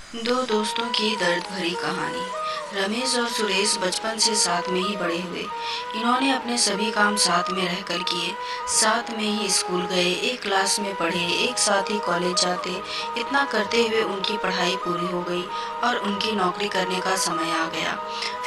दो दोस्तों की दर्द भरी कहानी। रमेश और सुरेश बचपन से साथ में ही बड़े हुए। इन्होंने अपने सभी काम साथ में रहकर किए। साथ में ही स्कूल गए, एक क्लास में पढ़े, एक साथ ही कॉलेज जाते। इतना करते हुए उनकी पढ़ाई पूरी हो गई और उनकी नौकरी करने का समय आ गया।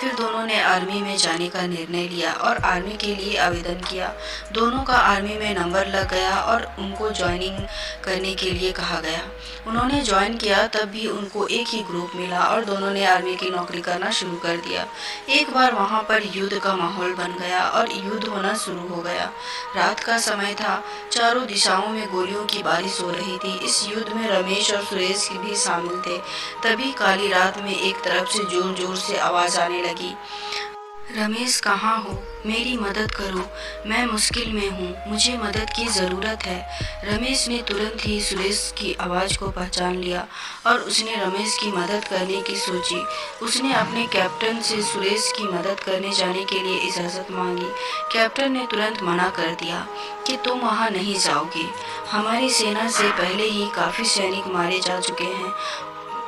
फिर दोनों ने आर्मी में जाने का निर्णय लिया और आर्मी के लिए आवेदन किया। दोनों का आर्मी में नंबर लग गया और उनको ज्वाइनिंग करने के लिए कहा गया। उन्होंने ज्वाइन किया तब भी उनको एक ही ग्रुप मिला और दोनों ने आर्मी की नौकरी करना शुरू कर दिया। एक बार वहाँ पर युद्ध का माहौल बन गया और युद्ध होना शुरू हो गया। रात का समय था, चारों दिशाओं में गोलियों की बारिश हो रही थी। इस युद्ध में रमेश और सुरेश भी शामिल थे। तभी काली रात में एक तरफ से जोर जोर से आवाज आने लगी, रमेश कहाँ हो? मेरी मदद करो, मैं मुश्किल में हूँ, मुझे मदद की ज़रूरत है। रमेश ने तुरंत ही सुरेश की आवाज़ को पहचान लिया और उसने रमेश की मदद करने की सोची। उसने अपने कैप्टन से सुरेश की मदद करने जाने के लिए इजाज़त मांगी। कैप्टन ने तुरंत मना कर दिया कि तुम वहाँ नहीं जाओगे। हमारी सेना से पहले ही काफ़ी सैनिक मारे जा चुके हैं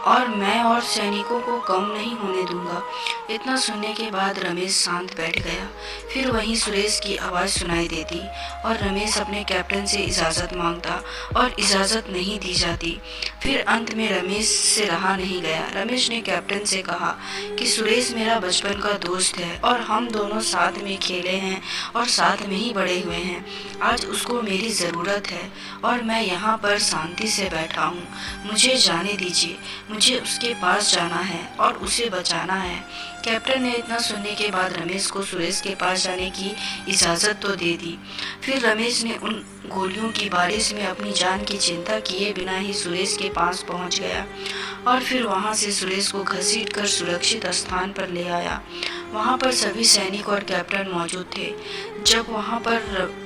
और मैं और सैनिकों को कम नहीं होने दूंगा। इतना सुनने के बाद रमेश शांत बैठ गया। फिर वहीं सुरेश की आवाज़ सुनाई देती और रमेश अपने कैप्टन से इजाज़त मांगता और इजाज़त नहीं दी जाती। फिर अंत में रमेश से रहा नहीं गया। रमेश ने कैप्टन से कहा कि सुरेश मेरा बचपन का दोस्त है और हम दोनों साथ में खेले हैं और साथ में ही बड़े हुए हैं। आज उसको मेरी ज़रूरत है और मैं यहाँ पर शांति से बैठा हूँ। मुझे जाने दीजिए, मुझे उसके पास जाना है और उसे बचाना है। कैप्टन ने इतना सुनने के बाद रमेश को सुरेश के पास जाने की इजाज़त तो दे दी। फिर रमेश ने उन गोलियों की बारिश में अपनी जान की चिंता किए बिना ही सुरेश के पास पहुंच गया और फिर वहां से सुरेश को घसीटकर सुरक्षित स्थान पर ले आया। वहां पर सभी सैनिक और कैप्टन मौजूद थे। जब वहां पर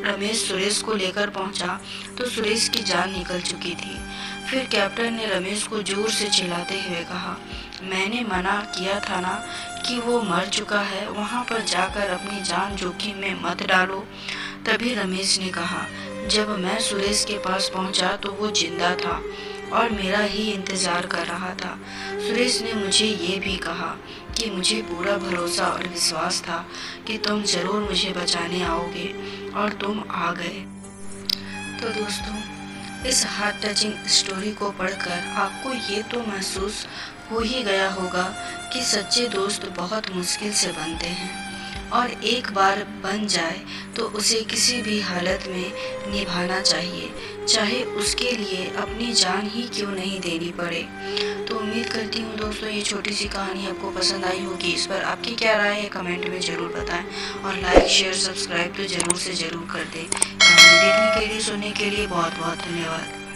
रमेश सुरेश को लेकर पहुंचा तो सुरेश की जान निकल चुकी थी। फिर कैप्टन ने रमेश को जोर से चिल्लाते हुए कहा, मैंने मना किया था ना कि वो मर चुका है, वहाँ पर जाकर अपनी जान जोखिम में मत डालो। तभी रमेश ने कहा, जब मैं सुरेश के पास पहुँचा तो वो जिंदा था और मेरा ही इंतज़ार कर रहा था। सुरेश ने मुझे ये भी कहा कि मुझे पूरा भरोसा और विश्वास था कि तुम ज़रूर मुझे बचाने आओगे और तुम आ गए। तो दोस्तों, इस हार्ट टचिंग स्टोरी को पढ़कर आपको ये तो महसूस हो ही गया होगा कि सच्चे दोस्त बहुत मुश्किल से बनते हैं और एक बार बन जाए तो उसे किसी भी हालत में निभाना चाहिए, चाहे उसके लिए अपनी जान ही क्यों नहीं देनी पड़े। तो उम्मीद करती हूँ दोस्तों ये छोटी सी कहानी आपको पसंद आई होगी। इस पर आपकी क्या राय है कमेंट में ज़रूर बताएं और लाइक शेयर सब्सक्राइब तो ज़रूर से ज़रूर कर दें। कहानी देखने के लिए, सुनने के लिए बहुत बहुत धन्यवाद।